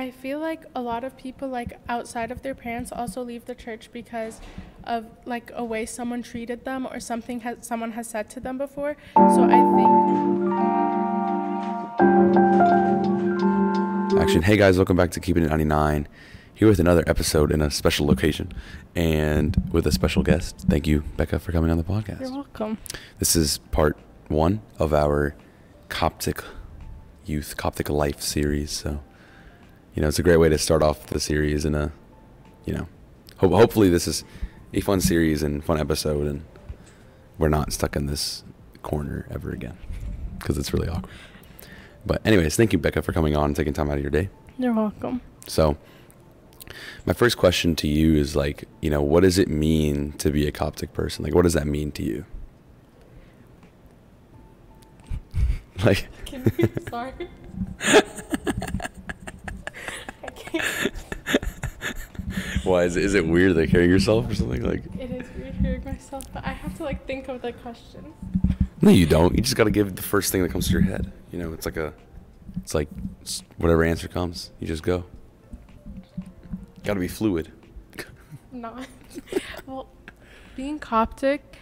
I feel like a lot of people, like, outside of their parents also leave the church because of, like, a way someone treated them or someone has said to them before. So I think... Action. Hey guys, welcome back to Keeping It 99. Here with another episode in a special location and with a special guest. Thank you, Becca, for coming on the podcast. You're welcome. This is part 1 of our Coptic life series. So, it's a great way to start off the series in a, hopefully this is a fun series and fun episode and we're not stuck in this corner ever again because it's really awkward. But anyways, thank you, Becca, for coming on and taking time out of your day. You're welcome. So my first question to you is what does it mean to be a Coptic person? Like, what does that mean to you? Like, Can you, sorry. I can't. Why is it weird like hearing yourself or something? Like, It is weird hearing myself, but I have to think of the question. No, you don't. You just got to give the first thing that comes to your head. It's like whatever answer comes, you just go. Got to be fluid. Not. Well, being Coptic,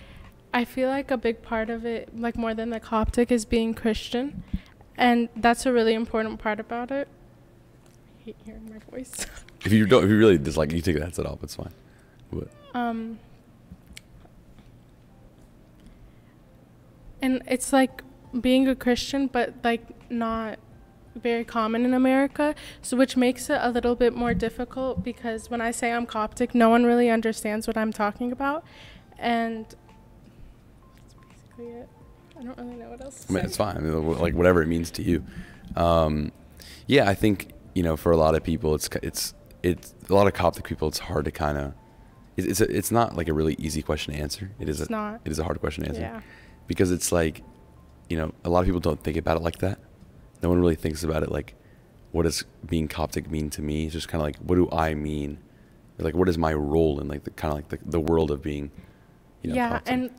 I feel like a big part of it, like more than the Coptic, is being Christian. And that's a really important part about it. I hate hearing my voice. If you really dislike it, you take the headset off, it's fine. What? And it's like being a Christian, but not very common in America, so which makes it a little bit more difficult because when I say I'm Coptic, no one really understands what I'm talking about, and that's basically it. I don't really know what else to say. It's fine. Like whatever it means to you. Yeah, I think for a lot of people, it's a lot of Coptic people. It's hard to kind of. It's not like a really easy question to answer. It is a hard question to answer. Yeah. Because it's like, a lot of people don't think about it like that. No one really thinks about it like, what does being Coptic mean to me? It's just kind of like, what do I mean? Like, what is my role in the world of being, yeah, Coptic? And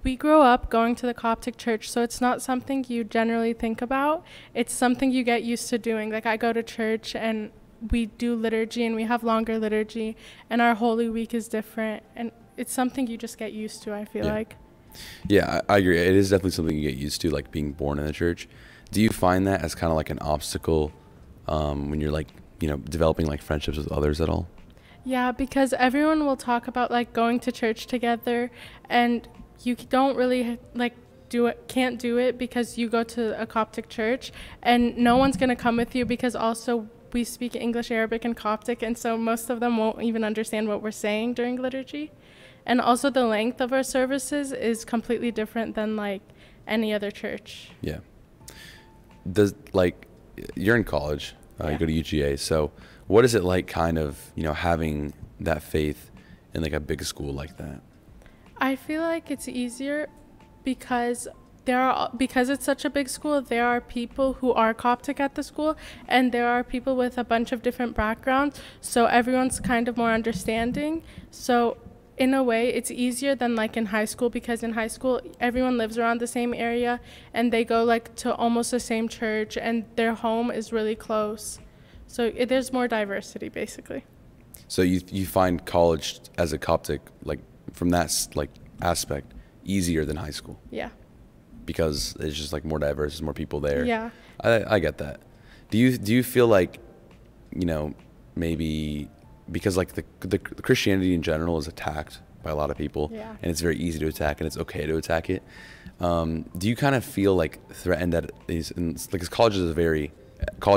we grow up going to the Coptic church, so it's not something you generally think about. It's something you get used to doing. Like, I go to church and we do liturgy and we have longer liturgy and our Holy Week is different. And it's something you just get used to, I feel like. Yeah, I agree. It is definitely something you get used to, like being born in the church. Do you find that as kind of like an obstacle when you're developing friendships with others at all? Yeah, because everyone will talk about going to church together, and you don't really can't do it because you go to a Coptic church, and no one's gonna come with you because also we speak English, Arabic, and Coptic, and so most of them won't even understand what we're saying during liturgy. And also the length of our services is completely different than any other church. Yeah. You're in college, you go to UGA. So what is it like kind of, having that faith in a big school like that? I feel like it's easier because it's such a big school, there are people who are Coptic at the school, and there are people with a bunch of different backgrounds. So everyone's kind of more understanding. So in a way, it's easier than in high school, because in high school, everyone lives around the same area and they go to almost the same church and their home is really close. So there's more diversity, basically. So you find college as a Coptic, from that aspect, easier than high school? Yeah. Because it's just more diverse, there's more people there. Yeah. I get that. Do you feel maybe because the Christianity in general is attacked by a lot of people, yeah, and it's very easy to attack and it's okay to attack it. Do you kind of feel threatened that because college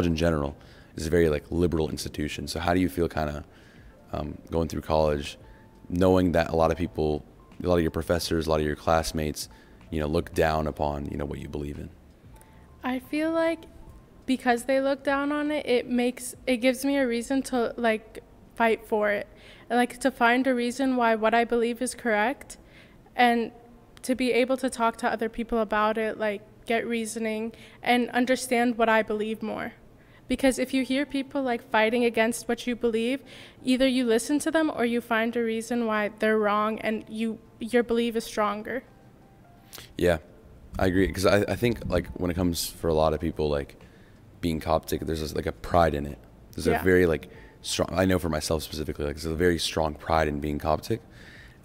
in general is a very liberal institution. So how do you feel kind of going through college, knowing that a lot of your professors, a lot of your classmates, look down upon what you believe in? I feel like because they look down on it, it gives me a reason to fight for it, and to find a reason why what I believe is correct, and to be able to talk to other people about it, get reasoning and understand what I believe more. Because if you hear people fighting against what you believe, either you listen to them or you find a reason why they're wrong and your belief is stronger. Yeah, I agree, because I think when it comes for a lot of people being Coptic, there's a pride in it. There's a very like strong, I know for myself specifically, like there's a very strong pride in being Coptic,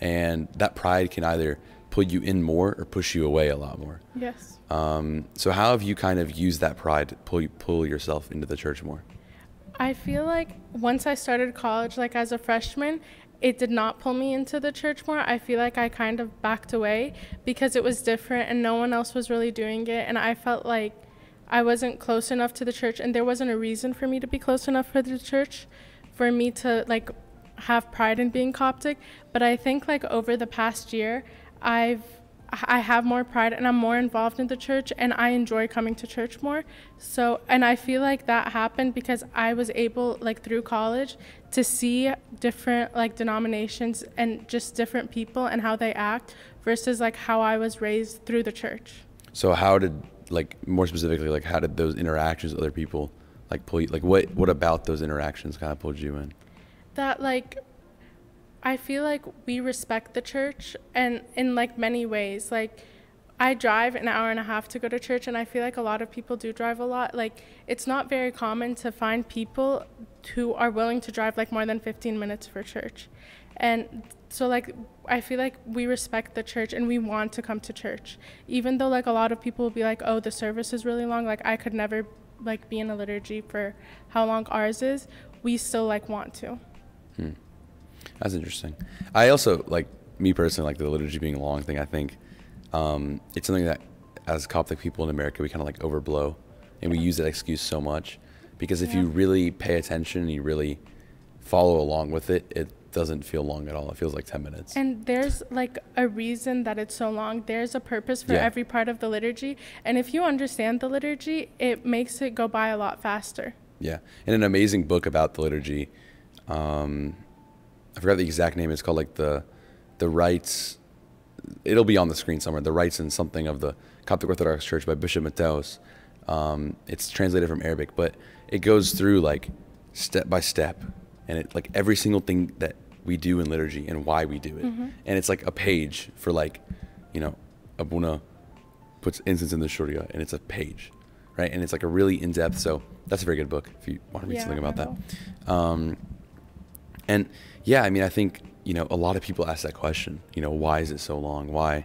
and that pride can either pull you in more or push you away a lot more. Yes. So how have you kind of used that pride to pull yourself into the church more? I feel like once I started college, like as a freshman, it did not pull me into the church more. I feel like I kind of backed away because it was different and no one else was really doing it. And I felt like I wasn't close enough to the church, and there wasn't a reason for me to be close enough for the church for me to like have pride in being Coptic. But I think like over the past year, I have more pride and I'm more involved in the church, and I enjoy coming to church more. So, and I feel like that happened because I was able, like through college, to see different like denominations and just different people and how they act versus like how I was raised through the church. So how did, like more specifically, like how did those interactions with other people like pull you, like what about those interactions kind of pulled you in? That like I feel like we respect the church, and in like many ways. Like I drive an hour and a half to go to church, and I feel like a lot of people do drive a lot. Like it's not very common to find people who are willing to drive like more than 15 minutes for church. And so like I feel like we respect the church and we want to come to church, even though like a lot of people will be like, oh, the service is really long, like I could never like be in a liturgy for how long ours is. We still like want to. That's interesting. I also, like, me personally, like the liturgy being a long thing, I think it's something that as Coptic people in America, we kind of like overblow, and we use that excuse so much, because if you really pay attention and you really follow along with it, it doesn't feel long at all. It feels like 10 minutes. And there's like a reason that it's so long. There's a purpose for every part of the liturgy. And if you understand the liturgy, it makes it go by a lot faster. Yeah. And an amazing book about the liturgy, I forgot the exact name. It's called like the Rites. It'll be on the screen somewhere. The Rites and something of the Coptic Orthodox Church by Bishop Mateos. It's translated from Arabic, but it goes through like step by step, and it like every single thing that we do in liturgy and why we do it. And it's like a page for like, you know, Abuna puts incense in the Sharia, and it's a page, right? And it's like a really in-depth. So that's a very good book if you want to read something about that. And yeah, I mean, I think, you know, a lot of people ask that question, you know, why is it so long? Why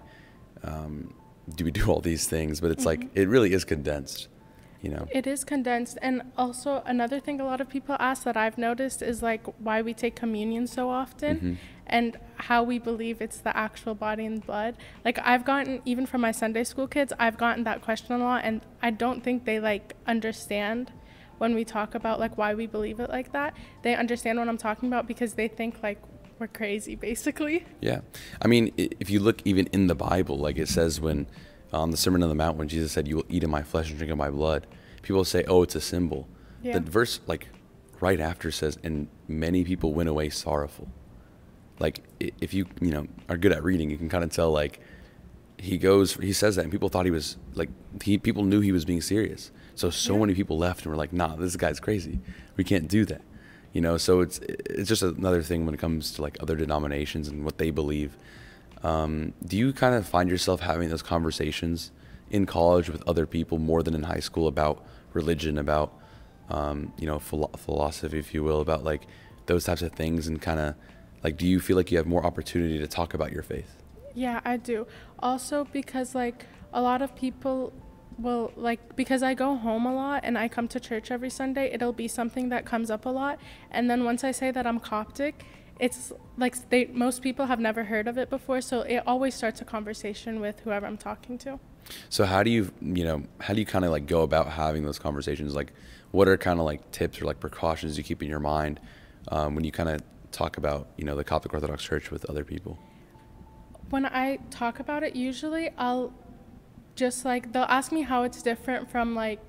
do we do all these things? But it's like, it really is condensed, you know. It is condensed. And also another thing a lot of people ask that I've noticed is like why we take communion so often and how we believe it's the actual body and blood. Like I've gotten, even from my Sunday school kids, I've gotten that question a lot, and I don't think they like understand when we talk about like why we believe it like that. They understand what I'm talking about because they think like we're crazy, basically. Yeah. I mean, if you look even in the Bible, like it says when on the Sermon on the Mount, when Jesus said, you will eat of my flesh and drink of my blood, people say, oh, it's a symbol. The verse like right after says, and many people went away sorrowful. Like if you know, are good at reading, you can kind of tell like he says that and people thought he was like, people knew he was being serious. So many people left and were like, nah, this guy's crazy. We can't do that. You know, so it's just another thing when it comes to like other denominations and what they believe. Do you kind of find yourself having those conversations in college with other people more than in high school about religion, about, you know, philosophy, if you will, about like those types of things, and kind of like, do you feel like you have more opportunity to talk about your faith? Yeah, I do. Also because like a lot of people will, like, because I go home a lot and I come to church every Sunday, it'll be something that comes up a lot. And then once I say that I'm Coptic, it's like most people have never heard of it before, so it always starts a conversation with whoever I'm talking to. So how do you kind of like go about having those conversations? Like what are kind of like tips or like precautions you keep in your mind when you kind of talk about, you know, the Coptic Orthodox Church with other people? When I talk about it, usually I'll just like, they'll ask me how it's different from like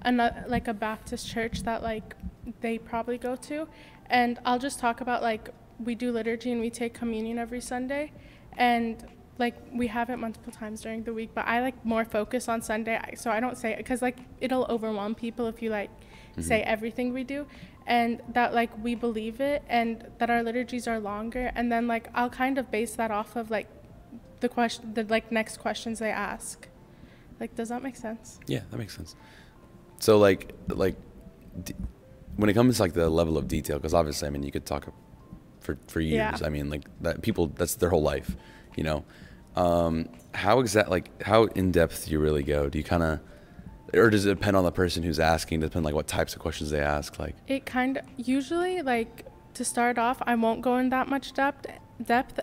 a Baptist church that like they probably go to, and I'll just talk about like we do liturgy and we take communion every Sunday, and like we have it multiple times during the week, but I like more focus on Sunday, so I don't say it because like it'll overwhelm people if you like say everything we do, and that like we believe it and that our liturgies are longer, and then like I'll kind of base that off of like the like next questions they ask. Like, does that make sense? Yeah, that makes sense. So like when it comes to like the level of detail, because obviously, I mean, you could talk for years. Yeah. I mean, like that people, that's their whole life, you know. How in depth do you really go? Do you kind of, or does it depend on the person who's asking? Does it depend like what types of questions they ask? Like It kind of usually, like, to start off, I won't go in that much depth,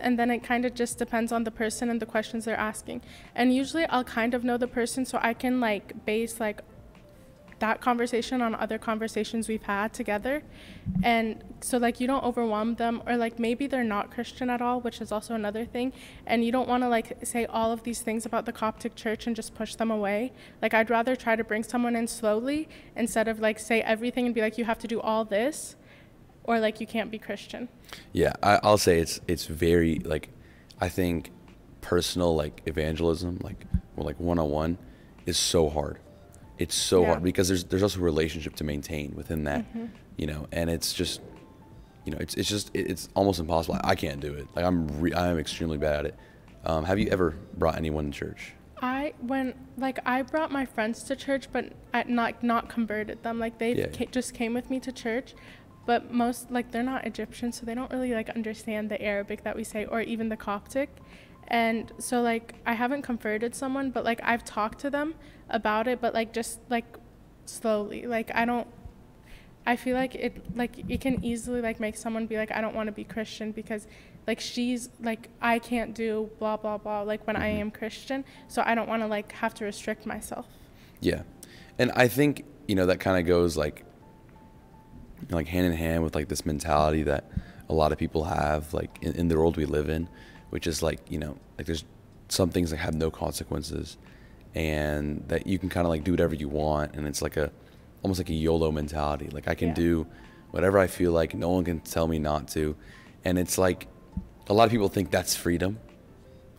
and then it kind of just depends on the person and the questions they're asking. And usually I'll kind of know the person, so I can like base like that conversation on other conversations we've had together. And so like you don't overwhelm them, or like maybe they're not Christian at all, which is also another thing, and you don't want to like say all of these things about the Coptic church and just push them away. Like I'd rather try to bring someone in slowly instead of like say everything and be like, you have to do all this, or like you can't be Christian. Yeah, I'll say it's very like, I think personal like evangelism, like or like one-on-one, is so hard. It's so hard because there's also a relationship to maintain within that, you know, and it's just, you know, it's almost impossible. I can't do it. Like I'm extremely bad at it. Have you ever brought anyone to church? I brought my friends to church, but I not converted them. Like they just came with me to church. But most, like, they're not Egyptian, so they don't really, like, understand the Arabic that we say, or even the Coptic. And so, like, I haven't converted someone, but, like, I've talked to them about it, but, like, just, like, slowly. Like, I feel like it can easily, like, make someone be like, I don't want to be Christian because, like, she's, like, I can't do blah, blah, blah, like, when I am Christian. So I don't want to, like, have to restrict myself. Yeah. And I think, you know, that kind of goes, like hand in hand with like this mentality that a lot of people have like in the world we live in, which is like, you know, like there's some things that have no consequences and that you can kind of like do whatever you want, and it's like almost like a YOLO mentality. Like I can do whatever I feel like, no one can tell me not to. And it's like a lot of people think that's freedom,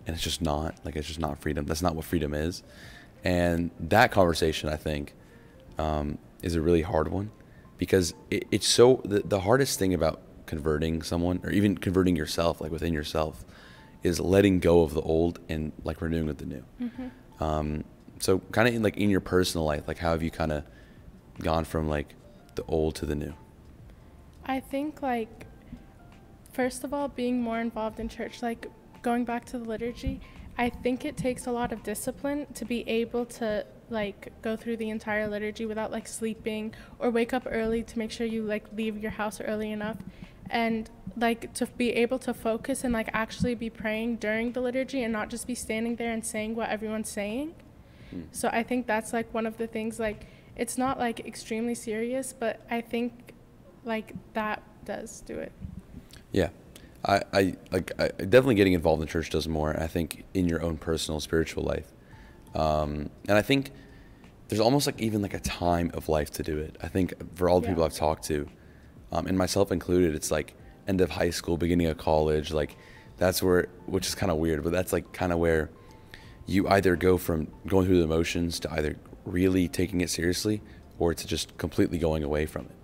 and it's just not. Like it's just not freedom. That's not what freedom is. And that conversation, I think, is a really hard one. Because it's so, the hardest thing about converting someone, or even converting yourself, like within yourself, is letting go of the old and like renewing with the new. So kind of in your personal life, like how have you kind of gone from like the old to the new? I think like, first of all, being more involved in church, like going back to the liturgy, I think it takes a lot of discipline to be able to like go through the entire liturgy without like sleeping, or wake up early to make sure you like leave your house early enough, and like to be able to focus and like actually be praying during the liturgy and not just be standing there and saying what everyone's saying. So I think that's like one of the things, like it's not like extremely serious, but I think like that does do it. Yeah. I definitely getting involved in church does more, I think, in your own personal spiritual life. And I think there's almost like even like a time of life to do it. I think for all the people I've talked to, and myself included, it's like end of high school, beginning of college, like that's where, which is kind of weird, but that's like kind of where you either go from going through the motions to either really taking it seriously or to just completely going away from it.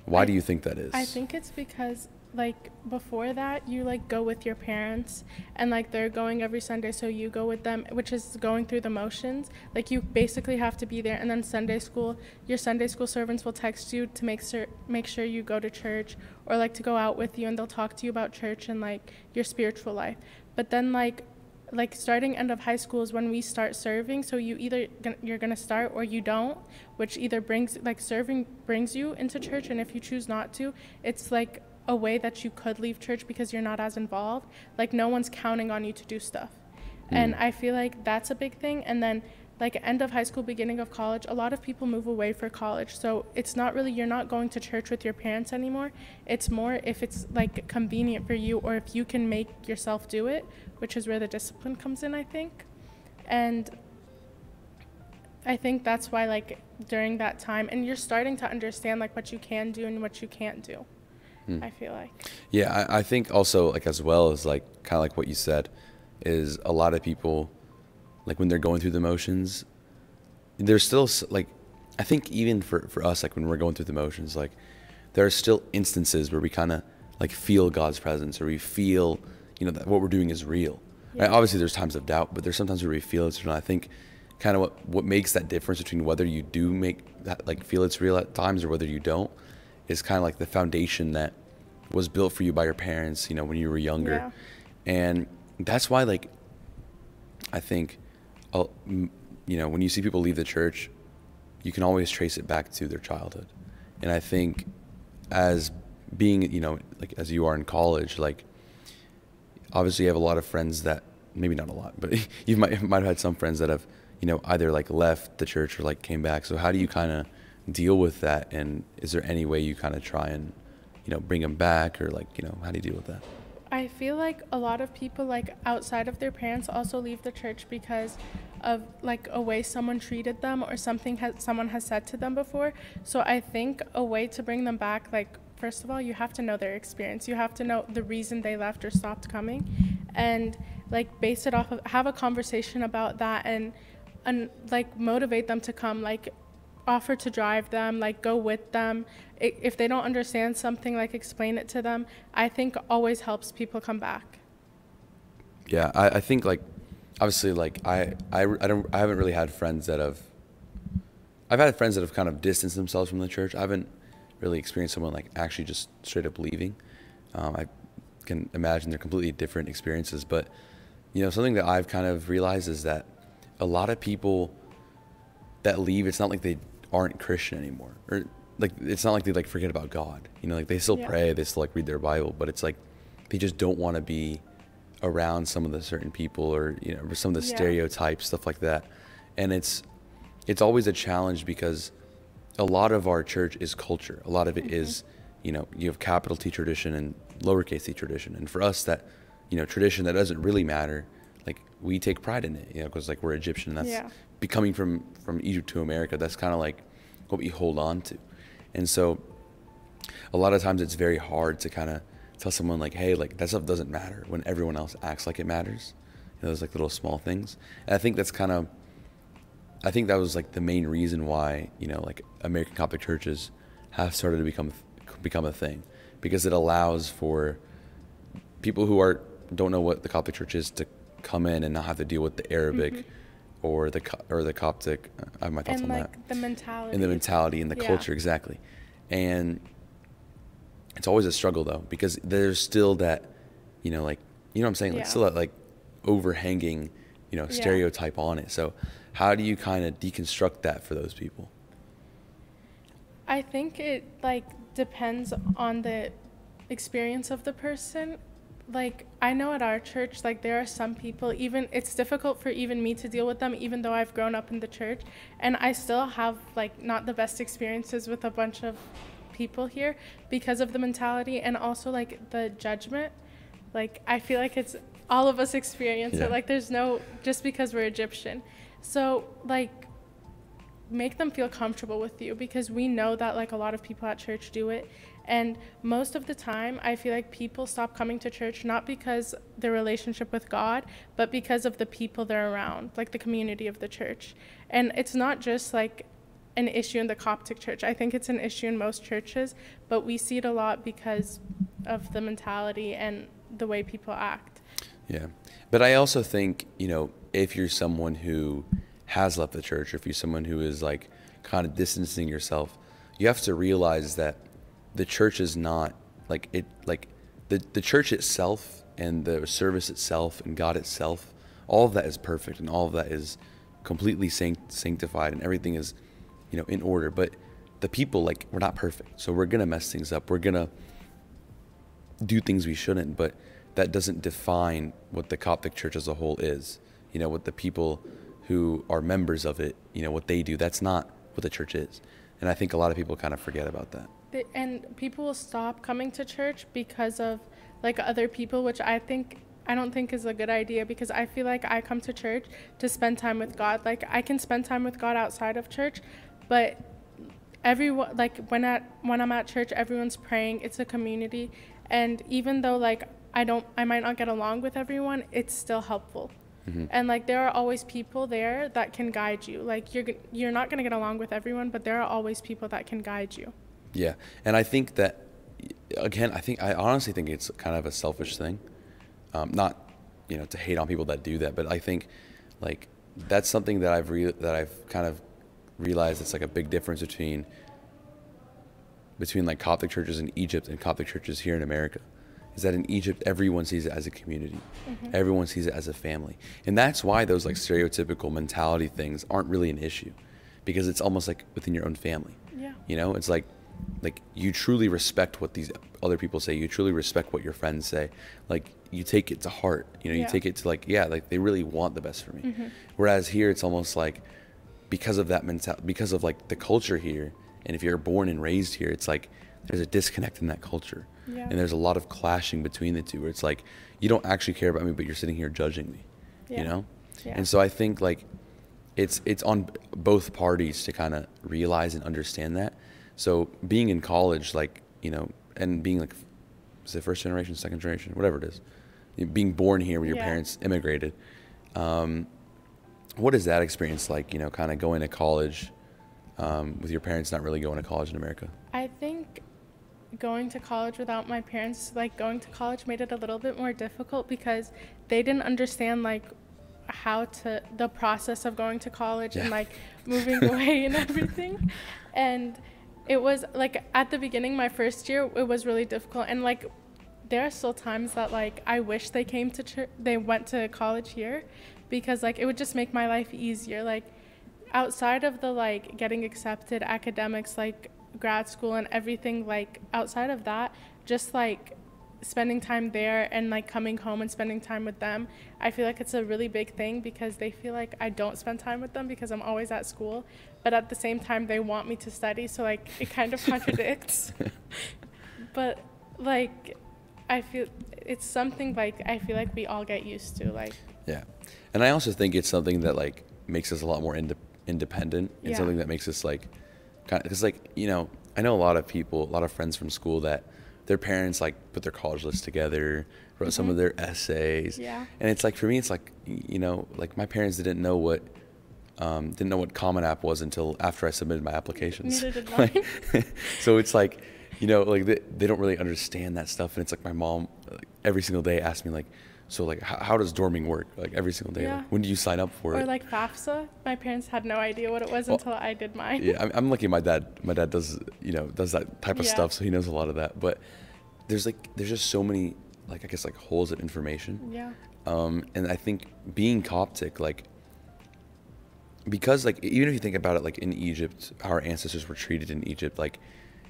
Why do you think that is? I think it's because like before that you like go with your parents and like they're going every Sunday, so you go with them, which is going through the motions. Like you basically have to be there, and then Sunday school, your Sunday school servants will text you to make sure you go to church, or like to go out with you, and they'll talk to you about church and like your spiritual life. But then like starting end of high school is when we start serving, so you're gonna start or you don't, which either brings like serving brings you into church, and if you choose not to, it's like a way that you could leave church because you're not as involved. Like no one's counting on you to do stuff. And I feel like that's a big thing. And then like end of high school, beginning of college, a lot of people move away for college, so it's not really, you're not going to church with your parents anymore. It's more if it's like convenient for you, or if you can make yourself do it, which is where the discipline comes in, I think. And I think that's why like during that time, and you're starting to understand like what you can do and what you can't do. I feel like. Yeah, I think also like as well as like kind of like what you said, is a lot of people like when they're going through the motions, there's still like, I think even for us, like when we're going through the motions, like there are still instances where we kind of like feel God's presence, or we feel, you know, that what we're doing is real. Right? Obviously there's times of doubt, but there's sometimes where we feel it's real. I think kind of what makes that difference between whether you do make that like feel it's real at times or whether you don't, is kind of like the foundation that was built for you by your parents, you know, when you were younger. Yeah. And that's why, like, I think, you know, when you see people leave the church, you can always trace it back to their childhood. And I think as being, you know, like as you are in college, like obviously you have a lot of friends that, maybe not a lot, but you might have had some friends that have, you know, either like left the church or like came back. So how do you kind of deal with that? And is there any way you kind of try and, you know, bring them back, or like, you know, how do you deal with that? I feel like a lot of people, like outside of their parents, also leave the church because of like a way someone treated them or someone has said to them before. So I think a way to bring them back, like first of all, you have to know their experience. You have to know the reason they left or stopped coming, and like base it off of, have a conversation about that, and like motivate them to come, like offer to drive them, like go with them. If they don't understand something, like explain it to them. I think always helps people come back. Yeah, I think like obviously like I haven't really had friends that I've had friends that have kind of distanced themselves from the church. I haven't really experienced someone like actually just straight up leaving. I can imagine they're completely different experiences, but you know, something that I've kind of realized is that a lot of people that leave, it's not like they aren't Christian anymore, or like it's not like they like forget about God, you know, like they still pray, they still like read their Bible, but it's like they just don't want to be around some of the certain people, or you know, some of the stereotypes, stuff like that. And it's always a challenge because a lot of our church is culture. A lot of it is, you know, you have capital T tradition and lowercase t tradition, and for us that, you know, tradition that doesn't really matter, like we take pride in it, you know, because like we're Egyptian, and that's becoming from Egypt to America, that's kind of like what we hold on to. And so a lot of times it's very hard to kind of tell someone like, hey, like that stuff doesn't matter when everyone else acts like it matters. You know, those like little small things. And I think that was like the main reason why, you know, like American Coptic churches have started to become a thing, because it allows for people who don't know what the Coptic church is to come in and not have to deal with the Arabic or the Coptic. I have my thoughts on that. And like the mentality. And the mentality and the culture, exactly. And it's always a struggle though, because there's still that, you know, like, you know what I'm saying? Like still that like overhanging, you know, stereotype on it. So how do you kind of deconstruct that for those people? I think it like depends on the experience of the person. Like I know at our church, like there are some people, even it's difficult for even me to deal with them, even though I've grown up in the church, and I still have like not the best experiences with a bunch of people here because of the mentality, and also like the judgment. Like I feel like it's all of us experience it. Like there's no, just because we're Egyptian. So like make them feel comfortable with you, because we know that like a lot of people at church do it. And most of the time, I feel like people stop coming to church not because their relationship with God, but because of the people they're around, like the community of the church. And it's not just like an issue in the Coptic church. I think it's an issue in most churches, but we see it a lot because of the mentality and the way people act. Yeah. But I also think, you know, if you're someone who has left the church, or if you're someone who is like kind of distancing yourself, you have to realize that the church is not like it, like the church itself and the service itself and God itself, all of that is perfect, and all of that is completely sanctified, and everything is, you know, in order. But the people, like, we're not perfect, so we're gonna mess things up, we're gonna do things we shouldn't, but that doesn't define what the Coptic church as a whole is. You know, what the people who are members of it, you know, what they do, that's not what the church is. And I think a lot of people kind of forget about that. And people will stop coming to church because of like other people, which I don't think is a good idea, because I feel like I come to church to spend time with God. Like I can spend time with God outside of church, but everyone, like when I'm at church, everyone's praying. It's a community, and even though like I might not get along with everyone, it's still helpful. And like there are always people there that can guide you. Like you're not going to get along with everyone, but there are always people that can guide you. Yeah. And I think that, again, I honestly think it's kind of a selfish thing. Not, you know, to hate on people that do that, but I think like that's something that I've kind of realized. It's like a big difference between between like Coptic churches in Egypt and Coptic churches here in America is that in Egypt, everyone sees it as a community. Everyone sees it as a family. And that's why those like stereotypical mentality things aren't really an issue, because it's almost like within your own family. Yeah. You know, it's like you truly respect what these other people say. You truly respect what your friends say. Like you take it to heart, you know, you take it to like, yeah, like they really want the best for me. Whereas here it's almost like because of that mentality, because of like the culture here, and if you're born and raised here, it's like there's a disconnect in that culture. Yeah. And there's a lot of clashing between the two where it's like, you don't actually care about me, but you're sitting here judging me, you know? Yeah. And so I think like it's on both parties to kind of realize and understand that. So being in college, like, you know, and being like, is it first generation, second generation, whatever it is, being born here where your parents immigrated. What is that experience like, you know, kind of going to college with your parents not really going to college in America? I think going to college without my parents, like going to college made it a little bit more difficult because they didn't understand like the process of going to college and like moving away and everything. And it was like at the beginning, my first year, it was really difficult. And like there are still times that like I wish they went to college here, because like it would just make my life easier. Like outside of the like getting accepted academics, like grad school and everything, like outside of that, just like spending time there and like coming home and spending time with them, I feel like it's a really big thing because they feel like I don't spend time with them because I'm always at school, but at the same time they want me to study, so like it kind of contradicts. But like I feel it's something like I feel like we all get used to, like. Yeah. And I also think it's something that like makes us a lot more independent, and something that makes us like kind of, because like, you know, I know a lot of friends from school that their parents like put their college list together, wrote some of their essays. Yeah. And it's like, for me, it's like, you know, like my parents didn't know what Common App was until after I submitted my applications. Neither did mine. So it's like, you know, like they don't really understand that stuff. And it's like my mom like, every single day asks me like, so like how does dorming work? Like every single day, like, when do you sign up for it? Or like FAFSA, my parents had no idea what it was until I did mine. Yeah, I'm lucky my dad does, you know, does that type of stuff, so he knows a lot of that. But there's just so many, like, I guess like holes of information. Yeah. And I think being Coptic, like, because like even if you think about it, like in Egypt, how our ancestors were treated in Egypt, like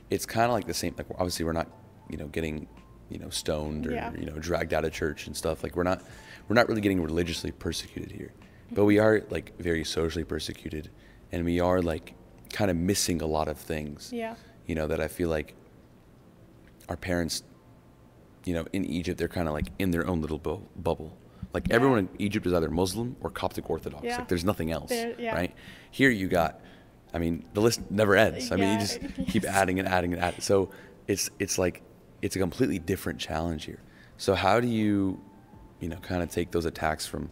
it's kind of like the same. Like obviously we're not, you know, getting, you know, stoned or you know, dragged out of church and stuff. Like we're not really getting religiously persecuted here, but we are like very socially persecuted, and we are like kind of missing a lot of things. Yeah. You know, that I feel like our parents, you know, in Egypt, they're kind of like in their own little bubble. Like everyone in Egypt is either Muslim or Coptic Orthodox. Like there's nothing else, right? Here you got, I mean, the list never ends. I mean, you just keep adding and adding and adding. So it's like, it's a completely different challenge here. So how do you know, kind of take those attacks from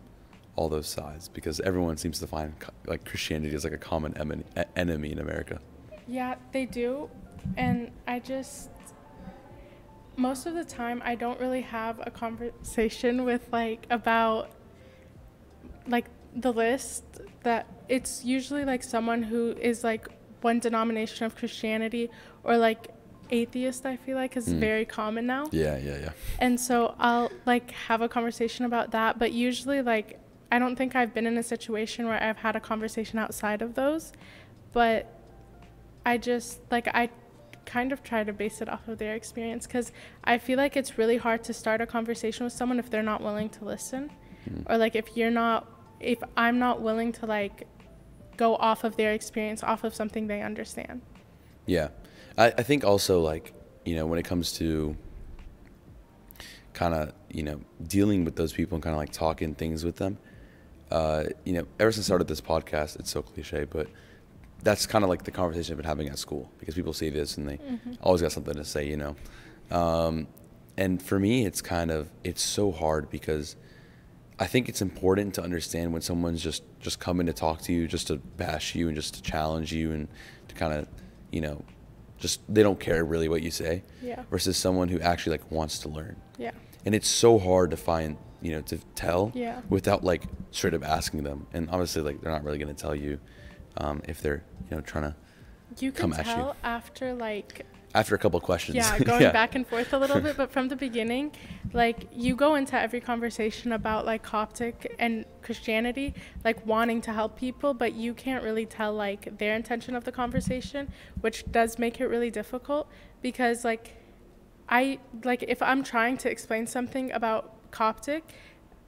all those sides? Because everyone seems to find like Christianity is like a common enemy in America. Yeah, they do. And most of the time I don't really have a conversation with like about like the list. That it's usually like someone who is like one denomination of Christianity, or like atheist, I feel like is very common now. Yeah. And so I'll like have a conversation about that, but usually like I don't think I've been in a situation where I've had a conversation outside of those, but I kind of try to base it off of their experience, because I feel like it's really hard to start a conversation with someone if they're not willing to listen, or like if I'm not willing to like go off of their experience, off of something they understand. Yeah. I think also, like, you know, when it comes to kind of, you know, dealing with those people and kind of like talking things with them, you know, ever since I started this podcast, it's so cliche, but that's kind of like the conversation I've been having at school, because people see this and they always got something to say, you know. And for me, it's so hard, because I think it's important to understand when someone's just coming to talk to you, just to bash you and just to challenge you and to kind of, you know, just they don't care really what you say, versus someone who actually like wants to learn. Yeah. And it's so hard to find, you know, to tell without like straight up asking them. And obviously like they're not really going to tell you if they're, you know, trying to come at you. You can tell after like after a couple of questions. Yeah, going back and forth a little bit, but from the beginning, like, you go into every conversation about like Coptic and Christianity, like wanting to help people, but you can't really tell like their intention of the conversation, which does make it really difficult because like if I'm trying to explain something about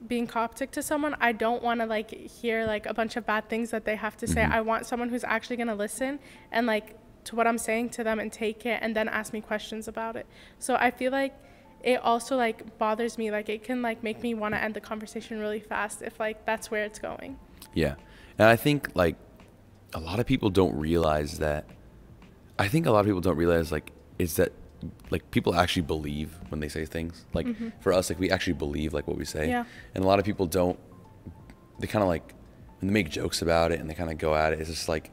being Coptic to someone, I don't want to like hear like a bunch of bad things that they have to say. I want someone who's actually going to listen and like to what I'm saying to them and take it and then ask me questions about it. So I feel like it also like bothers me, like it can like make me want to end the conversation really fast if like that's where it's going. Yeah. And I think like a lot of people don't realize that. I think a lot of people don't realize like is that like people actually believe when they say things. Like for us, like we actually believe like what we say. Yeah. And a lot of people don't. They kind of like when they make jokes about it and they kind of go at it. It's just like,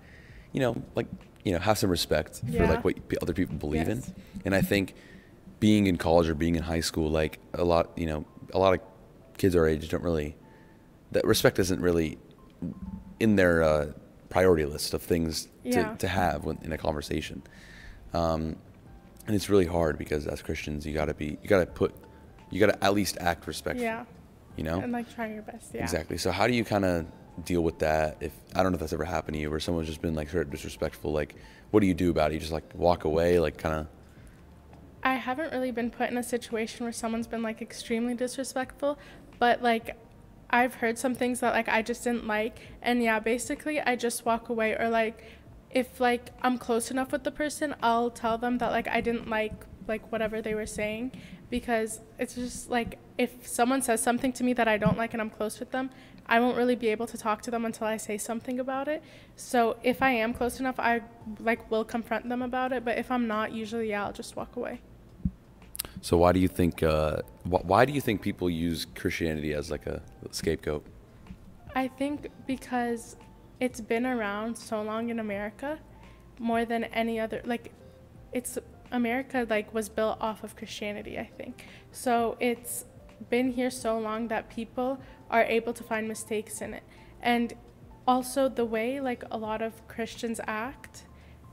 have some respect for like what other people believe in. And I think being in college or being in high school, like a lot of kids our age don't really, that respect isn't really in their priority list of things to have in a conversation. And it's really hard because as Christians, you gotta at least act respectful. Yeah. And like trying your best. Yeah. Exactly. So how do you kind of deal with that? If I don't know if that's ever happened to you, where someone's just been like sort of disrespectful, like what do you do about it? You just like walk away, like kind of. I haven't really been put in a situation where someone's been like extremely disrespectful, but like I've heard some things that like I just didn't like, and basically I just walk away, or like if like I'm close enough with the person, I'll tell them that like I didn't like whatever they were saying, because it's just like if someone says something to me that I don't like and I'm close with them, I won't really be able to talk to them until I say something about it. So if I am close enough, I like will confront them about it, but if I'm not, usually I'll just walk away. So why do you think people use Christianity as like a scapegoat? I think because it's been around so long in America, more than any other, like America like was built off of Christianity, I think. So it's been here so long that people are able to find mistakes in it. And also the way like a lot of Christians act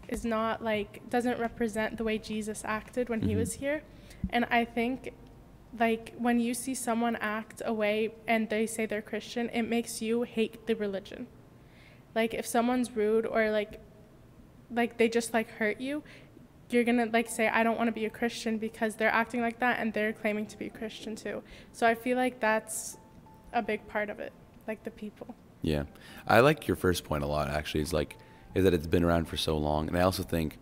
is not like, doesn't represent the way Jesus acted when he was here. And I think like when you see someone act a way and they say they're Christian, it makes you hate the religion. Like if someone's rude or like they just like hurt you, you're gonna like say, I don't want to be a Christian because they're acting like that and they're claiming to be a Christian too. So I feel like that's a big part of it, like the people. Yeah. I like your first point a lot actually, is that it's been around for so long. And I also think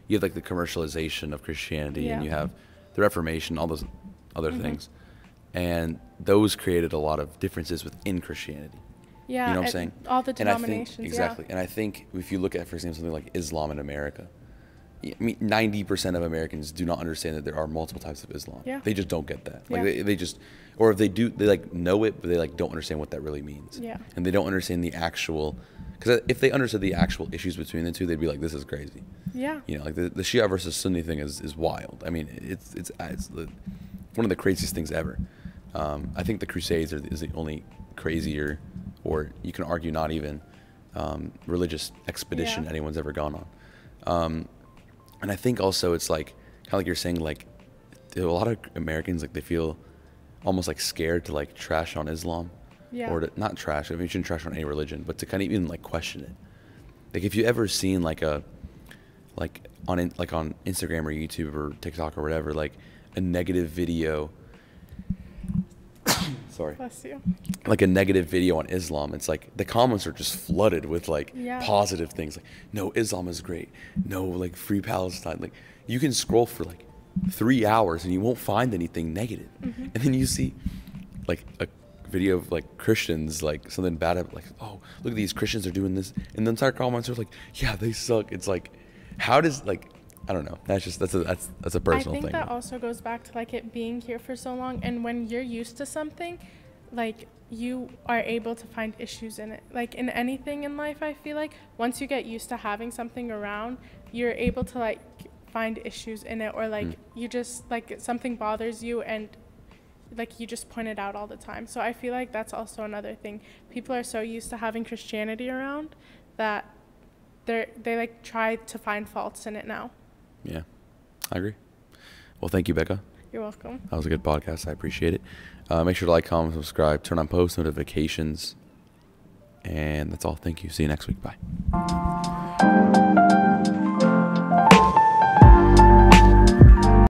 you have like the commercialization of Christianity and you have the Reformation, all those other things. And those created a lot of differences within Christianity. Yeah. You know what I'm saying? All the denominations. And I think, exactly. And I think if you look at, for example, something like Islam in America, I mean, 90% of Americans do not understand that there are multiple types of Islam. Yeah. They just don't get that. Like they just, or if they do, they like know it, but they like don't understand what that really means. Yeah. And they don't understand the actual, because if they understood the actual issues between the two, they'd be like, this is crazy. Yeah. You know, like the Shia versus Sunni thing is wild. I mean, it's one of the craziest things ever. I think the Crusades is the only crazier, or you can argue not even, religious expedition anyone's ever gone on. And I think also it's like, kind of like you're saying, like a lot of Americans, like they feel almost like scared to like trash on Islam. Yeah. Or to not trash, I mean, you shouldn't trash on any religion, but to kind of even like question it. Like if you ever seen like on Instagram or YouTube or TikTok or whatever, like a negative video, sorry. Bless you. Like a negative video on Islam, it's like the comments are just flooded with like positive things, like no, Islam is great, no, like free Palestine. Like you can scroll for like 3 hours and you won't find anything negative. And then you see like a video of like Christians, like something bad, like, oh, look at these Christians are doing this, and the entire comments are like, yeah, they suck. It's like, how does, like, I don't know, that's a personal thing. I think that also goes back to like it being here for so long, and when you're used to something, like you are able to find issues in it. Like in anything in life, I feel like once you get used to having something around, you're able to like find issues in it, or like you just like something bothers you and like you just point it out all the time. So I feel like that's also another thing. People are so used to having Christianity around that they like try to find faults in it now. Yeah. I agree. Well, thank you, Becca. You're welcome. That was a good podcast. I appreciate it. Make sure to like, comment, subscribe, turn on post notifications. And that's all. Thank you. See you next week. Bye.